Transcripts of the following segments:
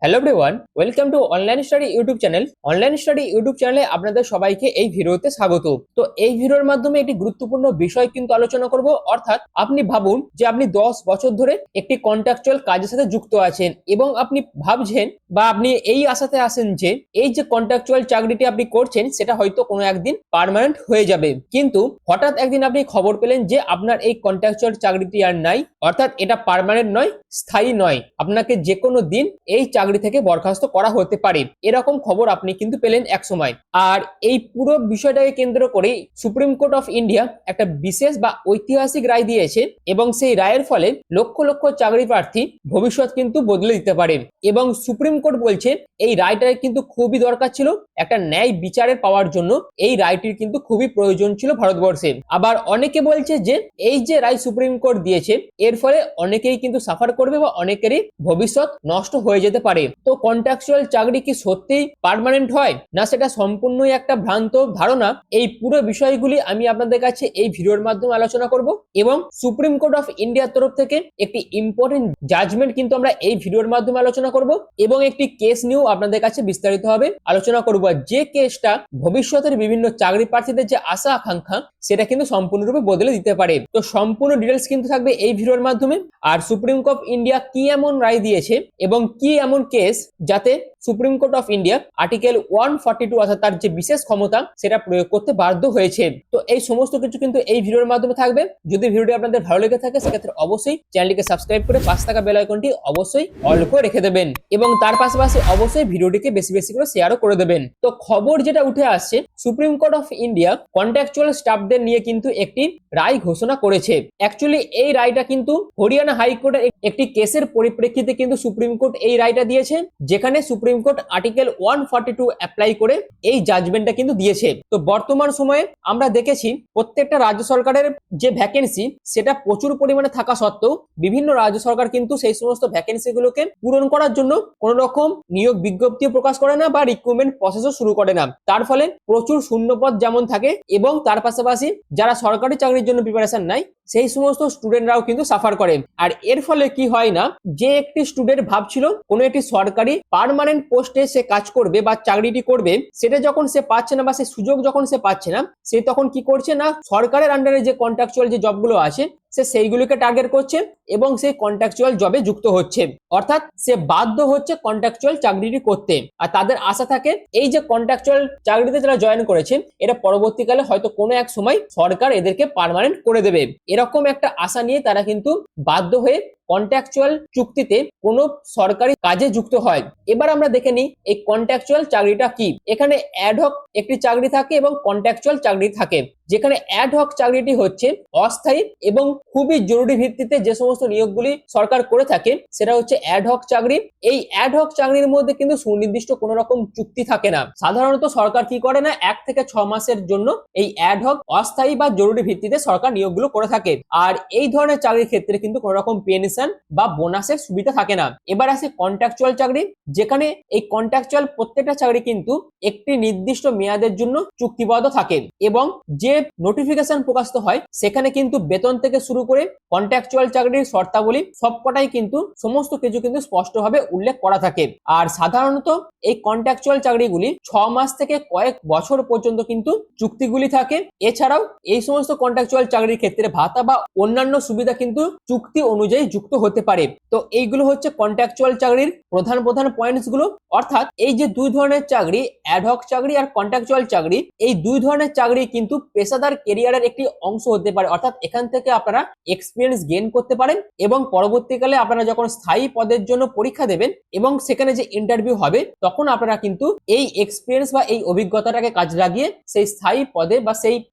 Hello everyone, welcome to online study YouTube channel. Online study YouTube চ্যানেলে আপনাদের সবাইকে এই ভিডিওতে স্বাগত। তো এই ভিডিওর মাধ্যমে একটি গুরুত্বপূর্ণ বিষয় কিন্তু আলোচনা করব। অর্থাৎ আপনি ভাবুন যে আপনি 10 বছর ধরে একটি কন্ট্রাকচুয়াল কাজের সাথে যুক্ত আছেন এবং আপনি ভাবছেন বা আপনি এই আশাতে আছেন যে এই যে কন্ট্রাকচুয়াল চাকরিটি আপনি করছেন সেটা হয়তো কোনো একদিন পার্মানেন্ট হয়ে যাবে। কিন্তু হঠাৎ একদিন আপনি খবর পেলেন যে আপনার এই কন্ট্রাকচুয়াল চাকরিটি আর নাই, অর্থাৎ এটা পার্মানেন্ট নয়, স্থায়ী নয়, আপনাকে যে কোনো দিন এই চাকরি থেকে বরখাস্ত করা হতে পারে। এরকম খবর আপনি কিন্তু পেলেন এক সময়। আর এই পুরো বিষয়টাকে কেন্দ্র করে সুপ্রিম কোর্ট অফ ইন্ডিয়া একটা বিশেষ বা ঐতিহাসিক রায় দিয়েছে এবং সেই রায়ের ফলে লক্ষ লক্ষ চাকরি প্রার্থী ভবিষ্যৎ কিন্তু বদলে দিতে পারে। এবং সুপ্রিম কোর্ট বলছে এই রায়টা কিন্তু খুবই দরকার ছিল, একটা ন্যায় বিচারের পাওয়ার জন্য এই রায়টির কিন্তু খুবই প্রয়োজন ছিল ভারতবর্ষে। আবার অনেকে বলছে যে এই যে রায় সুপ্রিম কোর্ট দিয়েছে এর ফলে অনেকেই কিন্তু সাফার করবে বা অনেকেরই ভবিষ্যৎ নষ্ট হয়ে যেতে পারে। তো কন্ট্রাকচুয়াল চাকরি কি সত্যিই পার্মানেন্ট হয় না সেটা সম্পূর্ণই একটা ভ্রান্ত ধারণা, এই পুরো বিষয়গুলি আমি আপনাদের কাছে এই ভিডিওর মাধ্যমে আলোচনা করব। এবং সুপ্রিম কোর্ট অফ ইন্ডিয়ার তরফ থেকে একটি ইম্পর্টেন্ট জাজমেন্ট কিন্তু আমরা এই ভিডিওর মাধ্যমে আলোচনা করব এবং একটি কেস নিয়েও আপনাদের কাছে বিস্তারিতভাবে আলোচনা করব, যে কেসটা ভবিষ্যতের বিভিন্ন চাকরি প্রার্থীদের যে আশা আকাঙ্ক্ষা সেটা কিন্তু সম্পূর্ণরূপে বদলে দিতে পারে। তো সম্পূর্ণ ডিটেলস কিন্তু থাকবে এই ভিডিওর মাধ্যমে। আর সুপ্রিম কোর্ট অফ ইন্ডিয়া কি এমন রায় দিয়েছে এবং কি এমন কেস যাতে supreme Court of India article 142 অর্থাৎ তার যে বিশেষ ক্ষমতা সেটা প্রয়োগ করতে বাধ্য হয়েছে। তো এই সমস্ত কিছু কিন্তু এই ভিডিওর মাধ্যমে থাকবে। যদি ভিডিওটি আপনাদের ভালো লেগে থাকে সেক্ষেত্রে অবশ্যই চ্যানেলটিকে সাবস্ক্রাইব করে পাশে থাকা বেল আইকনটি অবশ্যই অল করে রেখে দেবেন এবং তার পাশাপাশি অবশ্যই ভিডিওটিকে বেশি বেশি করে শেয়ারও করে দেবেন। তো খবর যেটা উঠে আসছে, Supreme Court of India contractual স্টাফদের নিয়ে কিন্তু একটি রায় ঘোষণা করেছে। অ্যাকচুয়ালি এই রায়টা কিন্তু হরিয়ানা হাইকোর্টের একটি কেসের পরিপ্রেক্ষিতে কিন্তু সুপ্রিম কোর্ট এই রায়টা দিয়েছে, যেখানে সুপ্রিম কোর্ট আর্টিকেল 142 অ্যাপ্লাই করে এই জাজমেন্টটা কিন্তু দিয়েছে। তো বর্তমান সময়ে আমরা দেখেছি প্রত্যেকটা রাজ্য সরকারের যে ভ্যাকেন্সি সেটা প্রচুর পরিমাণে থাকা সত্ত্বেও বিভিন্ন রাজ্য সরকার কিন্তু সেই সমস্ত ভ্যাকেন্সি গুলোকে পূরণ করার জন্য কোন রকম নিয়োগ বিজ্ঞপ্তিও প্রকাশ করে না বা রিক্রুটমেন্ট প্রসেসও শুরু করে না। তার ফলে প্রচুর শূন্যপদ যেমন থাকে এবং তার পাশাপাশি যারা সরকারি চাকরির জন্য প্রিপারেশন নেয় সেই সমস্ত স্টুডেন্টরাও কিন্তু সাফার করে। আর এর ফলে কি হয় না, যে একটি স্টুডেন্ট ভাবছিল কোনো একটি সরকারি পার্মানেন্ট পোস্টে সে কাজ করবে বা চাকরিটি করবে, সেটা যখন সে পাচ্ছে না বা সে সুযোগ যখন সে পাচ্ছে না, সে তখন কি করছে না সরকারের আন্ডারে যে কন্ট্রাকচুয়াল যে জবগুলো আছে সে সেইগুলোকে টার্গেট করছে এবং সেই কন্ট্রাকচুয়াল জবে যুক্ত হচ্ছে। অর্থাৎ সে বাধ্য হচ্ছে কন্ট্রাকচুয়াল চাকরিটি করতে। আর তাদের আশা থাকে এই যে কন্ট্রাকচুয়াল চাকরিতে যারা জয়েন করেছে এটা পরবর্তীকালে হয়তো কোনো এক সময় সরকার এদেরকে পার্মানেন্ট করে দেবে, এরকম একটা আশা নিয়ে তারা কিন্তু বাধ্য হয়ে কন্ট্রাকচুয়াল চুক্তিতে কোনো সরকারি কাজে যুক্ত হয়। এবার আমরা দেখে নিই এই কন্ট্রাকচুয়াল চাকরিটা কি। এখানে অ্যাডহক একটি চাকরি থাকে এবং কন্ট্রাকচুয়াল চাকরি থাকে। যেখানে অ্যাডহক চাকরিটি হচ্ছে অস্থায়ী এবং খুবই জরুরি ভিত্তিতে যে সমস্ত নিয়োগগুলি সরকার করে থাকে সেটা হচ্ছে অ্যাডহক চাকরি। এই অ্যাডহক চাকরির মধ্যে কিন্তু সুনির্দিষ্ট কোনো রকম চুক্তি থাকে না। সাধারণত সরকার কি করে না 1 থেকে 6 মাসের জন্য এই অ্যাডহক অস্থায়ী বা জরুরি ভিত্তিতে সরকার নিয়োগগুলো করে থাকে। আর এই ধরনের চাকরির ক্ষেত্রে কিন্তু কোনো রকম পেনশন বা বোনাসের সুবিধা থাকে না। এবার আসে কন্ট্রাকচুয়াল চাকরি, যেখানে এই কন্ট্রাকচুয়াল প্রত্যেকটা চাকরি কিন্তু একটি নির্দিষ্ট মেয়াদের জন্য চুক্তিবদ্ধ থাকে এবং যে নোটিফিকেশন প্রকাশিত হয় সেখানে কিন্তু বেতন থেকে শুরু করে কন্ট্রাকচুয়াল চাকরির শর্তাবলী সবকটাই কিন্তু সমস্ত কিছু কিন্তু স্পষ্টভাবে উল্লেখ করা থাকে। আর সাধারণত এই কন্ট্রাকচুয়াল চাকরিগুলি 6 মাস থেকে কয়েক বছর পর্যন্ত কিন্তু চুক্তিগুলি থাকে। এছাড়াও এই সমস্ত কন্ট্রাকচুয়াল চাকরির ক্ষেত্রে ভাতা বা অন্যান্য সুবিধা কিন্তু চুক্তি অনুযায়ী যুক্ত হতে পারে। তো এইগুলো হচ্ছে কন্ট্রাকচুয়াল চাকরির প্রধান প্রধান পয়েন্টস গুলো। অর্থাৎ এই যে দুই ধরনের চাকরি, অ্যাডহক চাকরি আর কন্ট্রাকচুয়াল চাকরি, এই দুই ধরনের চাকরি কিন্তু পেশাদার কেরিয়ারের একটি অংশ হতে পারে। অর্থাৎ এখান থেকে আপনারা এক্সপিরিয়েন্স গেইন করতে পারেন এবং পরবর্তীকালে আপনারা যখন স্থায়ী পদের জন্য পরীক্ষা দেবেন এবং সেখানে যে ইন্টারভিউ হবে তখন আপনারা কিন্তু এই এক্সপিরিয়েন্স বা এই অভিজ্ঞতাটাকে কাজে লাগিয়ে সেই স্থায়ী পদে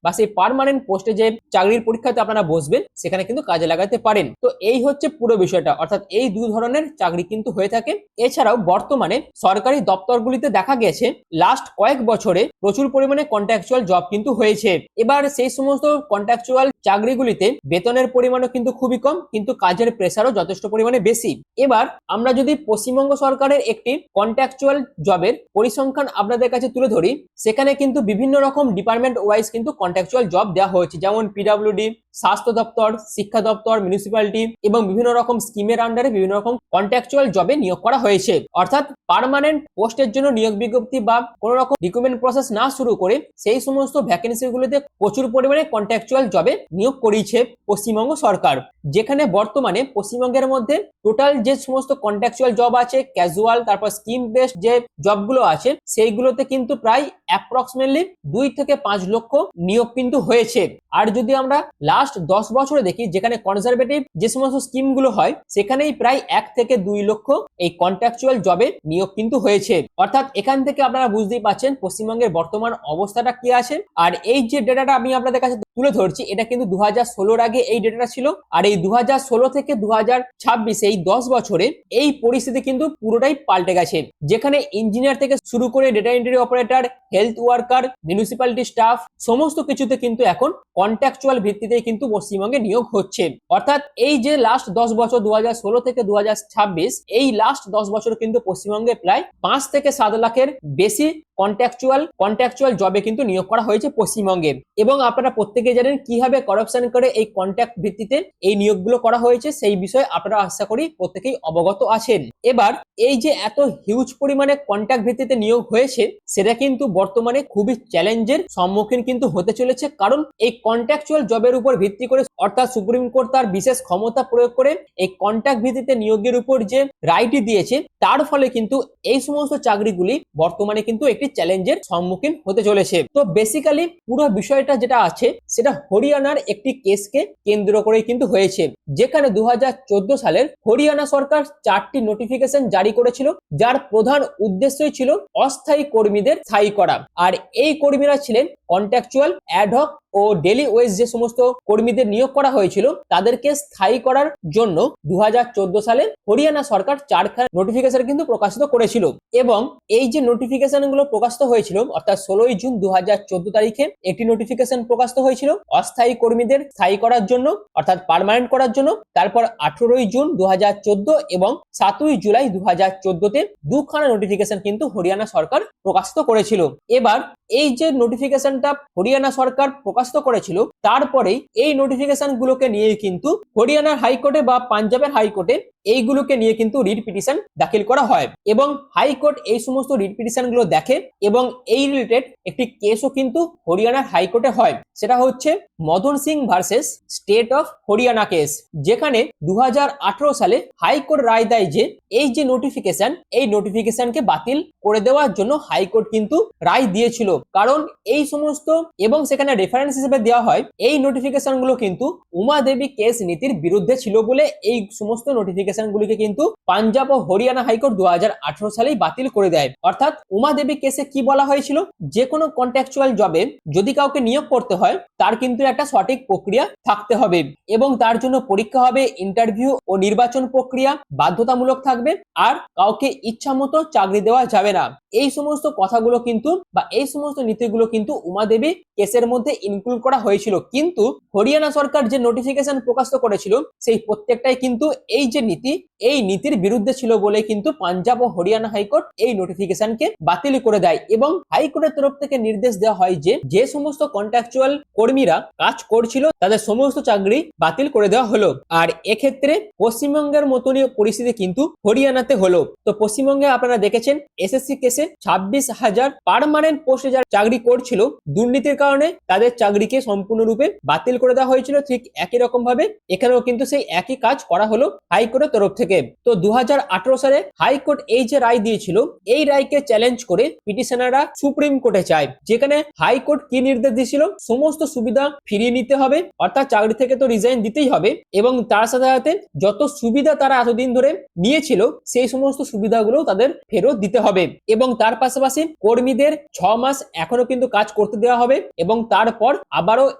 বা সেই পার্মানেন্ট পোস্টে যে চাকরির পরীক্ষাতে আপনারা বসবেন সেখানে কিন্তু কাজে লাগাতে পারেন। তো এই হচ্ছে পুরো বিষয়টা। অর্থাৎ এই দুই ধরনের চাকরি কিন্তু হয়ে থাকে। এছাড়াও বর্তমানে সরকারি দপ্তরগুলিতে দেখা গেছে লাস্ট কয়েক বছরে প্রচুর পরিমাণে কন্ট্রাকচুয়াল জব কিন্তু হয়েছে। এবার সেই সমস্ত কন্ট্রাকচুয়াল চাকরিগুলিতে বেতনের পরিমাণও কিন্তু খুবই কম, কিন্তু কাজের প্রেসারও যথেষ্ট পরিমাণে বেশি। এবার আমরা যদি পশ্চিমবঙ্গ সরকারের একটি কন্ট্রাকচুয়াল জবের পরিসংখ্যান আপনাদের কাছে তুলে ধরি, সেখানে কিন্তু বিভিন্ন রকম ডিপার্টমেন্ট ওয়াইজ কিন্তু কন্ট্রাকচুয়াল জব দেওয়া হয়েছে, যেমন পিডব্লিউডি, স্বাস্থ্য দপ্তর, শিক্ষা দপ্তর, মিউনিসিপ্যালিটি এবং বিভিন্ন রকম স্কিমের আন্ডারে বিভিন্ন রকম কন্ট্রাকচুয়াল জবে নিয়োগ করা হয়েছে। অর্থাৎ পার্মানেন্ট পোস্টের জন্য নিয়োগ বিজ্ঞপ্তি বা কোনো রকম রিক্রুটমেন্ট প্রসেস না শুরু করে সেই সমস্ত ভ্যাকেন্সিগুলিতে প্রচুর পরিমাণে কন্ট্রাকচুয়াল জবে নিয়োগ করিয়েছে পশ্চিমবঙ্গ সরকার। যেখানে বর্তমানে পশ্চিমবঙ্গের মধ্যে টোটাল যে সমস্ত কন্ট্রাকচুয়াল জব আছে, ক্যাজুয়াল, তারপর স্কিম বেসড যে জবগুলো আছে, সেইগুলোতে কিন্তু প্রায় অ্যাপ্রক্সিমেটলি 2 থেকে 5 লক্ষ নিয়োগ কিন্তু হয়েছে। আর যদি আমরা লাস্ট 10 বছরে দেখি, যেখানে কনজারভেটিভ যে সমস্ত স্কিমগুলো হয়, সেখানেই প্রায় 1 থেকে 2 লক্ষ এই কন্ট্রাকচুয়াল জবে নিয়োগ কিন্তু হয়েছে। অর্থাৎ এখান থেকে আপনারা বুঝতেই পারছেন পশ্চিমবঙ্গের বর্তমান অবস্থাটা কি আছে। আর এই যে ডেটাটা আমি আপনাদের কাছে তুলে ধরছি, এটা কিন্তু 2016 আগে এই ডেটাটা ছিল। আর এই 2016 থেকে 2026 এই 10 বছরে এই পরিস্থিতি কিন্তু পুরোটাই পাল্টে গেছে। যেখানে ইঞ্জিনিয়ার থেকে শুরু করে data entry operator, health worker, municipality staff, সমস্ত কিছুতে কিন্তু এখন কন্ট্রাকচুয়াল ভিত্তিতে কিন্তু পশ্চিমবঙ্গে নিয়োগ হচ্ছে। অর্থাৎ এই যে লাস্ট 10 বছর 2016 থেকে 2026, এই লাস্ট 10 বছর কিন্তু পশ্চিমবঙ্গে প্রায় 5 থেকে 7 লাখের বেশি কন্ট্রাকচুয়াল জবে কিন্তু নিয়োগ করা হয়েছে পশ্চিমবঙ্গে। এবং আপনারা প্রত্যেকে জানেন কিভাবে করাপশন করে এই কন্ট্রাক্ট ভিত্তিতে এই নিয়োগগুলো করা হয়েছে, সেই বিষয়ে আপনারা আশা করি প্রত্যেকেই অবগত আছেন। এবার এই যে এত হিউজ পরিমাণে কন্ট্রাক্ট ভিত্তিতে নিয়োগ হয়েছে, সেটা কিন্তু বর্তমানে খুবই চ্যালেঞ্জের সম্মুখীন কিন্তু হতে চলেছে। কারণ এই কন্ট্রাকচুয়াল জবের উপর ভিত্তি করে, অর্থাৎ সুপ্রিম কোর্ট তার বিশেষ ক্ষমতা প্রয়োগ করে এই কন্ট্রাক্ট ভিত্তিতে নিয়োগের উপর যে রায়টি দিয়েছে, তার ফলে কিন্তু এই সমস্ত চাকরিগুলি বর্তমানে কিন্তু একটি চ্যালেঞ্জের সম্মুখীন হতে চলেছে। তো বেসিক্যালি পুরো বিষয়টা যেটা আছে, সেটা হরিয়ানার একটি কেসকে কেন্দ্র করে কিন্তু হয়েছে। যেখানে 2014 সালের হরিয়ানা সরকার 4টি নোটিফিকেশন জারি করেছিল, যার প্রধান উদ্দেশ্যই ছিল অস্থায়ী কর্মীদের স্থায়ী করা। আর এই কর্মীরা ছিলেন কন্ট্রাকচুয়াল, অ্যাডহক ও ডেলি ওয়েজ যে সমস্ত কর্মীদের নিয়োগ করা হয়েছিল, তাদেরকে স্থায়ী করার জন্য 2014 সালে হরিয়ানা সরকার 4খানা নোটিফিকেশন কিন্তু প্রকাশিত করেছিল। এবং এই যে নোটিফিকেশন গুলো প্রকাশিত হয়েছিল, অর্থাৎ 16ই জুন 2014 তারিখে একটি নোটিফিকেশন প্রকাশিত হয়েছিল অস্থায়ী কর্মীদের স্থায়ী করার জন্য, অর্থাৎ পার্মানেন্ট করার জন্য। তারপর 18ই জুন 2014 এবং 7ই জুলাই 2014-তে 2খানা নোটিফিকেশন কিন্তু হরিয়ানা সরকার প্রকাশিত করেছিল। এবার এই যে নোটিফিকেশনটা হরিয়ানা সরকার প্রকাশিত করেছিল, তারপরে এই নোটিফিকেশন গুলোকে নিয়ে কিন্তু হরিয়ানার হাইকোর্টে বা পাঞ্জাবের হাইকোর্টে এইগুলোকে নিয়ে কিন্তু রিট পিটিশন দাখিল করা হয়। এবং হাইকোর্ট এই সমস্ত রিট পিটিশন গুলো দেখে এবং এই রিলেটেড একটি কেসও কিন্তু হরিয়ানার হাইকোর্টে হয়। সেটা হচ্ছে Madan Singh versus state of Haryana case. যেখানে 2018 সালে হাইকোর্ট রায় দেয় যে এই যে নোটিফিকেশন, এই নোটিফিকেশনকে বাতিল করে দেওয়ার জন্য হাইকোর্ট কিন্তু রায় দিয়েছিল। কারণ এই সমস্ত, এবং সেখানে রেফারেন্স হিসেবে দেওয়া হয়, এই নোটিফিকেশন গুলো কিন্তু উমা দেবী কেস নীতির বিরুদ্ধে ছিল বলে এই সমস্ত নোটিফিকেশন গুলিকে কিন্তু পাঞ্জাব ও হরিয়ানা হাইকোর্ট 2018 সালেই বাতিল করে দেয়। অর্থাৎ উমা দেবী কেসে কি বলা হয়েছিল, যে কোনো কন্ট্রাকচুয়াল জবে যদি কাউকে নিয়োগ করতে হয়, তার কিন্তু একটা সঠিক প্রক্রিয়া থাকতে হবে এবং তার জন্য পরীক্ষা হবে, ইন্টারভিউ ও নির্বাচন প্রক্রিয়া বাধ্যতামূলক থাকবে, আর কাউকে ইচ্ছা মতো চাকরি দেওয়া যাবে না। এই সমস্ত কথাগুলো কিন্তু বা এই সমস্ত নীতিগুলো কিন্তু উমা দেবী কেসের মধ্যে ইনক্লুড করা হয়েছিল। কিন্তু হরিয়ানা সরকার যে নোটিফিকেশন প্রকাশিত করেছিল, সেই প্রত্যেকটাই কিন্তু এই যে নীতি, এই নীতির বিরুদ্ধে ছিল বলে কিন্তু পাঞ্জাব ও হরিয়ানা হাইকোর্ট এই নোটিফিকেশনকে বাতিল করে দেয়। এবং হাইকোর্টের তরফ থেকে নির্দেশ দেওয়া হয় যে যে সমস্ত কন্ট্রাকচুয়াল কর্মীরা কাজ করছিল, তাদের সমস্ত চাকরি বাতিল করে দেওয়া হলো। আর এক্ষেত্রে পশ্চিমবঙ্গের মতনই পরিস্থিতি কিন্তু হরিয়ানাতে হলো। তো পশ্চিমবঙ্গে আপনারা দেখেছেন এসএসসি কেসে 26,000 পার্মানেন্ট পোস্টে যারা চাকরি করছিল, দুর্নীতির কারণে তাদের চাকরিকে সম্পূর্ণরূপে বাতিল করে দেওয়া হয়েছিল। ঠিক একই রকম ভাবে এখানেও কিন্তু সেই একই কাজ করা হলো হাইকোর্টের তরফ থেকে। তো 2018 সালে হাইকোর্ট এই যে রায় দিয়েছিল, এই রায়কে চ্যালেঞ্জ করে পিটিশনাররা সুপ্রিম কোর্টে যায়। যেখানে হাইকোর্ট কি নির্দেশ দিয়েছিল, সমস্ত সুবিধা ফিরিয়ে নিতে হবে, অর্থাৎ চাকরি থেকে তো রিজাইন দিতেই হবে, এবং তার সাথে সাথে যত সুবিধা তারা এতদিন ধরে নিয়েছিল, সেই সমস্ত সুবিধাগুলো তাদের ফেরত দিতে হবে। এবং তার পাশাপাশি কর্মীদের 6 মাস এখনো কিন্তু কাজ করতে দেওয়া হবে এবং তারপর আবারও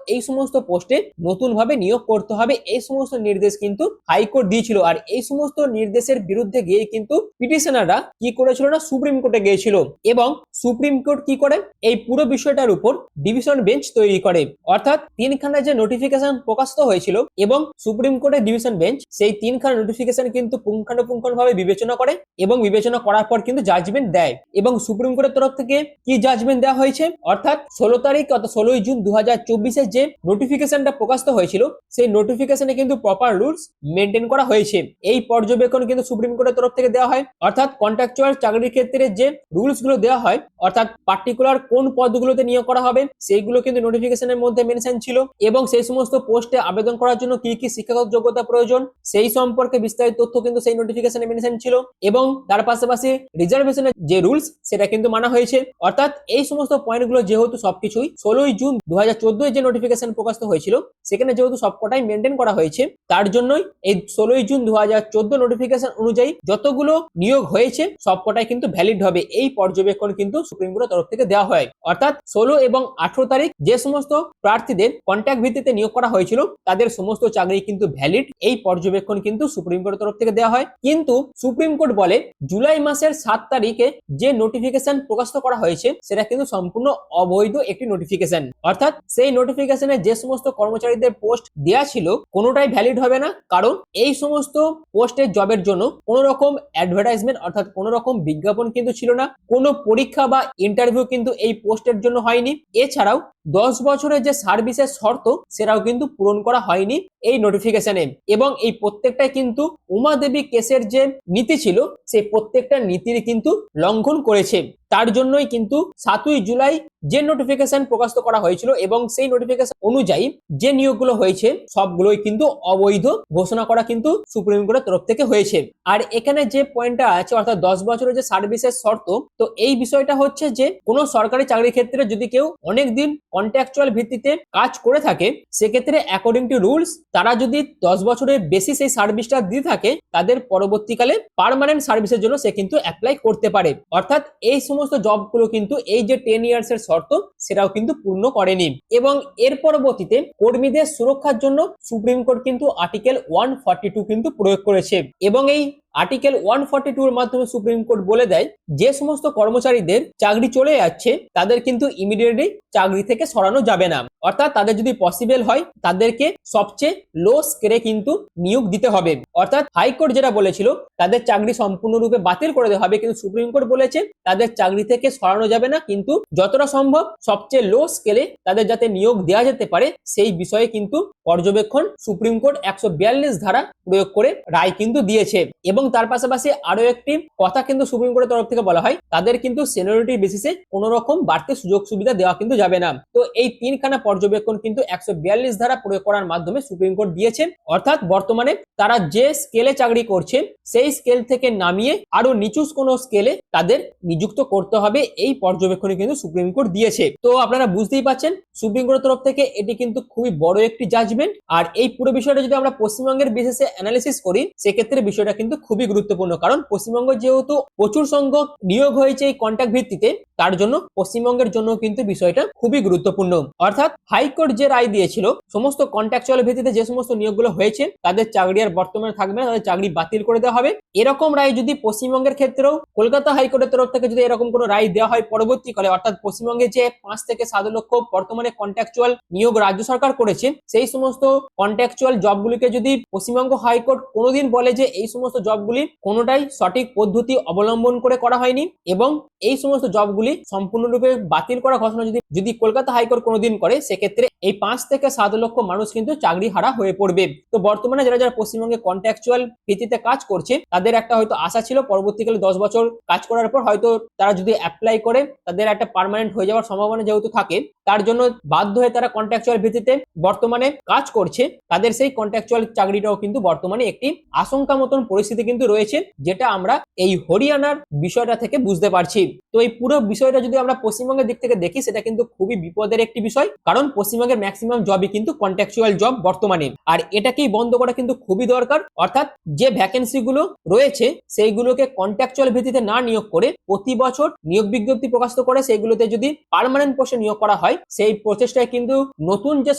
এই সমস্ত পোস্টে নতুন ভাবে নিয়োগ করতে হবে, এই সমস্ত নির্দেশ কিন্তু হাইকোর্ট দিয়েছিল। আর এই সমস্ত নির্দেশের বিরুদ্ধে গিয়ে কিন্তু পিটিশনাররা কি করেছিল না সুপ্রিম কোর্টে গিয়েছিল এবং সুপ্রিম কোর্ট কি করে এই পুরো বিষয়টার উপর ডিভিশন বেঞ্চ তৈরি করে। অর্থাৎ তিনখানা যে নোটিফিকেশন প্রকাশিত হয়েছিল এবং সুপ্রিম কোর্টের ডিভিশন বেঞ্চ সেই তিনখানা নোটিফিকেশন কিন্তু পুঙ্খানুপুঙ্খভাবে বিবেচনা করে এবং বিবেচনা করার পর কিন্তু জাজমেন্ট দেয়। এবং সুপ্রিম কোর্টের তরফ থেকে কি জাজমেন্ট দেওয়া হয়েছে, অর্থাৎ 16 তারিখ অর্থাৎ 16 জুন 2024 যে নোটিফিকেশনটা প্রকাশিত হয়েছিল সেই নোটিফিকেশনে কিন্তু প্রপার রুলস মেনটেন করা হয়েছে। এই পর্যবেক্ষণ কিন্তু সুপ্রিম কোর্টের তরফ থেকে দেওয়া হয়। অর্থাৎ কন্ট্রাকচুয়াল চাকরির ক্ষেত্রে যে রুলস গুলো দেওয়া হয়, অর্থাৎ পার্টিকুলার কোন পদগুলোতে নিয়োগ করা হবে সেইগুলো কিন্তু নোটিফিকেশনের মধ্যে মেনশন ছিল এবং সেই সমস্ত পোস্টে আবেদন করার জন্য কি কি শিক্ষাগত যোগ্যতা প্রয়োজন সেই সম্পর্কে বিস্তারিত তথ্য কিন্তু সেই নোটিফিকেশনে মেনশন ছিল এবং তার পাশাপাশি রিজার্ভেশনের যে রুলস সেটা কিন্তু মানা হয়েছে। অর্থাৎ এই সমস্ত পয়েন্টগুলো যেহেতু সবকিছুই 16 জুন 2014 যে নোটিফিকেশন প্রকাশিত হয়েছিল সেখানে যেহেতু সবকটাই মেনটেন করা হয়েছে, তার জন্যই এই 16 জুন 2014 নোটিফিকেশন অনুযায়ী যতগুলো নিয়োগ হয়েছে সবকটাই কিন্তু ভ্যালিড হবে। এই পর্যবেক্ষণ কিন্তু সুপ্রিম কোর্টের তরফ থেকে দেওয়া হয়। অর্থাৎ 16 এবং 18 তারিখ যে সমস্ত প্রার্থীদের কন্ট্রাক্ট ভিত্তিতে নিয়োগ করা হয়েছিল তাদের সমস্ত চাকরি কিন্তু ভ্যালিড, এই পর্যবেক্ষণ কিন্তু সুপ্রিম কোর্টের তরফ থেকে দেওয়া হয়। কিন্তু সুপ্রিম কোর্ট বলে জুলাই মাসের 7 তারিখে যে নোটিফিকেশন প্রকাশিত করা হয়েছে সেটা কিন্তু সম্পূর্ণ অবৈধ একটি নোটিফিকেশন। অর্থাৎ সেই নোটিফিকেশনে যে সমস্ত কর্মচারীদের পোস্ট দেওয়া ছিল কোনোটাই ভ্যালিড হবে না, কারণ এই সমস্ত পোস্টের জবের জন্য কোনো রকম অ্যাডভার্টাইজমেন্ট অর্থাৎ কোনো রকম বিজ্ঞাপন কিন্তু ছিল না, কোনো পরীক্ষা বা ইন্টারভিউ কিন্তু এই পোস্টের জন্য হয়নি। এছাড়াও 10 বছরের যে সার্ভিসের শর্ত সেটাও কিন্তু পূরণ করা হয়নি এই নোটিফিকেশনে এবং এই প্রত্যেকটাই কিন্তু উমা দেবী কেসের যে নীতি ছিল সেই প্রত্যেকটা নীতির কিন্তু লঙ্ঘন করেছে। তার জন্যই কিন্তু 7 জুলাই যে নোটিফিকেশন প্রকাশিত করা হয়েছিল এবং সেই নোটিফিকেশন অনুযায়ী যে নিয়োগগুলো হয়েছে সবগুলোই কিন্তু অবৈধ ঘোষণা করা কিন্তু সুপ্রিম কোর্টের তরফ থেকে হয়েছে। আর এখানে যে পয়েন্টটা আছে অর্থাৎ 10 বছরের যে সার্ভিসের শর্ত, তো এই বিষয়টা হচ্ছে যে কোনো সরকারি চাকরির ক্ষেত্রে যদি কেউ অনেকদিন কন্ট্রাকচুয়াল ভিত্তিতে কাজ করে থাকে সেক্ষেত্রে অ্যাকর্ডিং টু রুলস তারা যদি 10 বছরের বেশি সেই সার্ভিসটা দিয়ে থাকে তাদের পরবর্তীকালে পার্মানেন্ট সার্ভিসের জন্য সে কিন্তু অ্যাপ্লাই করতে পারে। অর্থাৎ এই সমস্ত জবগুলো কিন্তু এই যে 10 ইয়ার্স এর শর্ত সেটাও কিন্তু পূর্ণ করেনি এবং এর পরবর্তীতে কর্মীদের সুরক্ষার জন্য সুপ্রিম কোর্ট কিন্তু আর্টিকেল 142 কিন্তু প্রয়োগ করেছে এবং এই আর্টিকেল 142 এর মাধ্যমে সুপ্রিম কোর্ট বলে দেয় যে সমস্ত কর্মচারীদের চাকরি চলে যাচ্ছে তাদের কিন্তু ইমিডিয়েটলি চাকরি থেকে সরানো যাবে না। অর্থাৎ তাদের যদি পসিবল হয় তাদেরকে সবচেয়ে লো স্কেলে কিন্তু নিয়োগ দিতে হবে। অর্থাৎ হাইকোর্ট যেটা বলেছিল তাদের চাকরি সম্পূর্ণরূপে বাতিল করে দেওয়া হবে, কিন্তু সুপ্রিম কোর্ট বলেছে তাদের চাকরি থেকে সরানো যাবে না, কিন্তু যতটা সম্ভব সবচেয়ে লো স্কেলে তাদের যাতে নিয়োগ দেওয়া যেতে পারে সেই বিষয়ে কিন্তু পর্যবেক্ষণ সুপ্রিম কোর্ট 142 ধারা প্রয়োগ করে রায় কিন্তু দিয়েছে। এবং তার পাশাপাশি আরো একটি কথা কিন্তু সুপ্রিম কোর্টের তরফ থেকে বলা হয় তাদের কিন্তু সিনিয়রিটি বেসিসে কোনো রকম বাড়তি সুযোগ সুবিধা দেওয়া কিন্তু যাবে না। তো এই তিনখানা পর্যবেক্ষণ কিন্তু 142 ধারা প্রয়োগ করার মাধ্যমে সুপ্রিম কোর্ট দিয়েছে। অর্থাৎ বর্তমানে তারা যে স্কেলে চাকরি করছে সেই স্কেল থেকে নামিয়ে আরো নিচু কোনো স্কেলে তাদের নিযুক্ত করতে হবে, এই পর্যবেক্ষণে কিন্তু সুপ্রিম কোর্ট দিয়েছে। তো আপনারা বুঝতেই পারছেন সুপ্রিম কোর্টের তরফ থেকে এটি কিন্তু খুবই বড় একটি জাজমেন্ট। আর এই পুরো বিষয়টা যদি আমরা পশ্চিমবঙ্গের বেসিসে অ্যানালিসিস করি সেক্ষেত্রে বিষয়টা কিন্তু খুবই গুরুত্বপূর্ণ, কারণ পশ্চিমবঙ্গ যেহেতু প্রচুর সংখ্যক নিয়োগ হয়েছে এই কন্ট্রাক্ট ভিত্তিতে তার জন্য পশ্চিমবঙ্গের জন্য কিন্তু বিষয়টা খুবই গুরুত্বপূর্ণ। অর্থাৎ হাইকোর্ট যে রায় দিয়েছিল সমস্ত কন্ট্রাকচুয়াল ভিত্তিতে যে সমস্ত নিয়োগগুলো হয়েছে তাদের চাকরি আর বর্তমানে থাকবে না, তাদের চাকরি বাতিল করে দেওয়া হবে। এরকম রায় যদি পশ্চিমবঙ্গের ক্ষেত্রেও কলকাতা হাইকোর্টের তরফ থেকে যদি এরকম কোনো রায় দেওয়া হয় পরবর্তীকালে, অর্থাৎ পশ্চিমবঙ্গে যে 5 থেকে 7 লক্ষ বর্তমানে কন্ট্রাকচুয়াল নিয়োগ রাজ্য সরকার করেছে সেই সমস্ত কন্ট্রাকচুয়াল জবগুলিকে যদি পশ্চিমবঙ্গ হাইকোর্ট কোনোদিন বলে যে এই সমস্ত জবগুলি কোনোটাই সঠিক পদ্ধতি অবলম্বন করে করা হয়নি এবং এই সমস্ত জবগুলি সম্পূর্ণরূপে বাতিল করা ঘোষণা যদি কলকাতা হাইকোর্ট কোনোদিন করে সেক্ষেত্রে এই 5 থেকে 7 লক্ষ মানুষ কিন্তু চাকরি হারা হয়ে পড়বে। তো বর্তমানে যারা যারা পশ্চিমবঙ্গে কন্ট্রাকচুয়াল ভিত্তিতে কাজ করছে তাদের একটা হয়তো আশা ছিল পরবর্তীকালে 10 বছর কাজ করার পর হয়তো তারা যদি অ্যাপ্লাই করে তাদের একটা পার্মানেন্ট হয়ে যাওয়ার সম্ভাবনা যেহেতু থাকে তার জন্য বাধ্য হয়ে তারা কন্ট্রাকচুয়াল ভিত্তিতে বর্তমানে কাজ করছে, তাদের সেই কন্ট্রাকচুয়াল চাকরিটাও কিন্তু বর্তমানে একটি আশঙ্কা মতন পরিস্থিতি কিন্তু রয়েছে, যেটা আমরা এই হরিয়ানার বিষয়টা থেকে বুঝতে পারছি। তো এই পুরো বিষয়টা যদি আমরা পশ্চিমবঙ্গের দিক থেকে দেখি সেটা কিন্তু খুবই বিপদের একটি বিষয়, কারণ পশ্চিমবঙ্গের ম্যাক্সিমাম জবই কিন্তু কন্ট্রাকচুয়াল জব বর্তমানে, আর এটাকেই বন্ধ করা কিন্তু খুবই দরকার। অর্থাৎ যে ভ্যাকেন্সি গুলো রয়েছে সেইগুলোকে কন্ট্রাকচুয়াল ভিত্তিতে না নিয়োগ করে প্রতি বছর নিয়োগ বিজ্ঞপ্তি প্রকাশিত করে সেইগুলোতে যদি পার্মানেন্ট পোস্টে নিয়োগ করা হয়, সেই প্রচেষ্টায় কিন্তু নতুন যে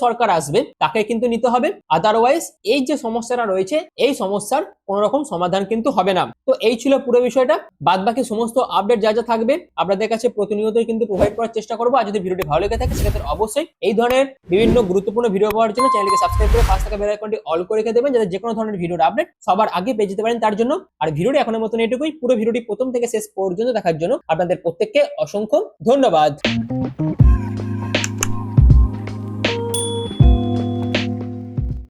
সরকার আসবে তাকে কিন্তু নিতে হবে। আদারওয়াইজ এই যে সমস্যাটা রয়েছে এই সমস্যার কোন রকম সমাধান কিন্তু হবে না। তো এই ছিল পুরো বিষয়টা। বাদ বাকি সমস্ত আপডেট যা যা থাকবে আপনাদের কাছে প্রতিনিয়তই কিন্তু প্রোভাইড করার চেষ্টা করবো। আর যদি ভিডিওটি ভালো লেগে থাকে সেক্ষেত্রে অবশ্যই এই ধরনের বিভিন্ন গুরুত্বপূর্ণ ভিডিও পাওয়ার জন্য চ্যানেলকে সাবস্ক্রাইব করে পাশে থাকা বেল আইকনটি অল করে রেখে দেবেন, যাতে যে কোনো ধরনের ভিডিওর আপডেট সবার আগে পেয়ে যেতে পারেন তার জন্য। আর ভিডিওটি এখনের মতন এটুকুই। পুরো ভিডিওটি প্রথম থেকে শেষ পর্যন্ত দেখার জন্য আপনাদের প্রত্যেককে অসংখ্য ধন্যবাদ।